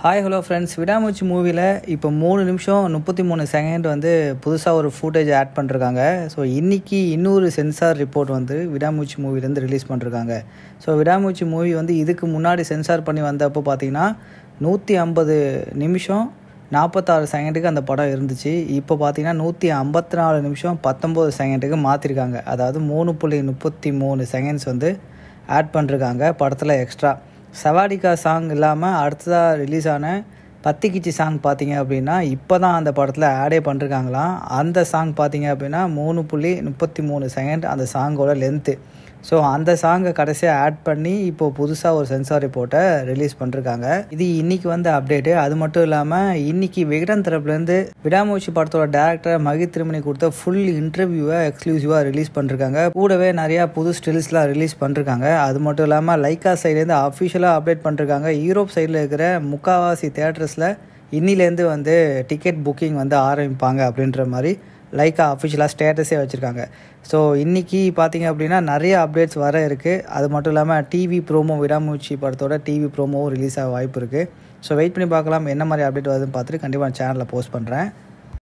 Hi hello friends, விடாமுயற்சி மூவியில் இப்போ 3 நிமிஷம் 33 செகண்ட் வந்து புதுசாக ஒரு ஃபுட்டேஜ் ஆட் பண்ணிருக்காங்க. ஸோ இன்றைக்கி இன்னொரு சென்சார் ரிப்போர்ட் வந்து விடாமுயற்சி மூவிலேருந்து ரிலீஸ் பண்ணிருக்காங்க. ஸோ விடாமுயற்சி மூவி வந்து இதுக்கு முன்னாடி சென்சார் பண்ணி வந்தப்போ பார்த்தீங்கன்னா 150 நிமிஷம் 46 செகண்டுக்கு அந்த படம் இருந்துச்சு. இப்போ பார்த்தீங்கன்னா 154 நிமிஷம் 19 செகண்டுக்கு மாற்றிருக்காங்க. அதாவது 3.33 செகண்ட்ஸ் வந்து ஆட் பண்ணிருக்காங்க படத்தில் எக்ஸ்ட்ரா. சவாடிக்கா சாங் இல்லாமல் அடுத்ததாக ரிலீஸ் ஆன பத்திக்கிச்சி சாங் பார்த்தீங்க அப்படின்னா இப்போ தான் அந்த படத்தில் ஆடே பண்ணிருக்காங்களாம். அந்த சாங் பார்த்தீங்க அப்படின்னா 3.33 செகண்ட் அந்த சாங்கோட லென்த்து. ஸோ அந்த சாங்கை கடைசியாக ஆட் பண்ணி இப்போது புதுசாக ஒரு சென்சார் ரிப்போர்ட்டை ரிலீஸ் பண்ணிருக்காங்க. இது இன்றைக்கி வந்து அப்டேட்டு. அது மட்டும் இல்லாமல் இன்றைக்கி விகடன் தரப்புலேருந்து விடாமுயற்சி படத்தோட டேரக்டர் மகி திருமணி கொடுத்த ஃபுல் இன்டர்வியூவை எக்ஸ்க்ளூசிவாக ரிலீஸ் பண்ணிருக்காங்க. கூடவே நிறையா புது ஸ்டில்ஸ்லாம் ரிலீஸ் பண்ணிருக்காங்க. அது மட்டும் இல்லாமல் லைக்கா சைட்லேருந்து அஃபிஷியலாக அப்டேட் பண்ணிருக்காங்க. யூரோப் சைடில் இருக்கிற முக்கால்வாசி தியேட்டர்ஸில் இன்னிலேருந்து வந்து டிக்கெட் புக்கிங் வந்து ஆரம்பிப்பாங்க அப்படின்ற மாதிரி லைக்கா அஃபிஷியலாக ஸ்டேட்டஸே வச்சுருக்காங்க. ஸோ இன்றைக்கி பார்த்தீங்க அப்படின்னா நிறைய அப்டேட்ஸ் வர இருக்குது. அது மட்டும் இல்லாமல் டிவி ப்ரோமோ விடாமுயற்சி படத்தோட டிவி ப்ரோமோவும் ரிலீஸ் ஆக வாய்ப்பு இருக்குது. ஸோ வெயிட் பண்ணி பார்க்கலாம் என்ன மாதிரி அப்டேட் வருதுன்னு பார்த்துட்டு கண்டிப்பாக சேனலில் போஸ்ட் பண்ணுறேன்.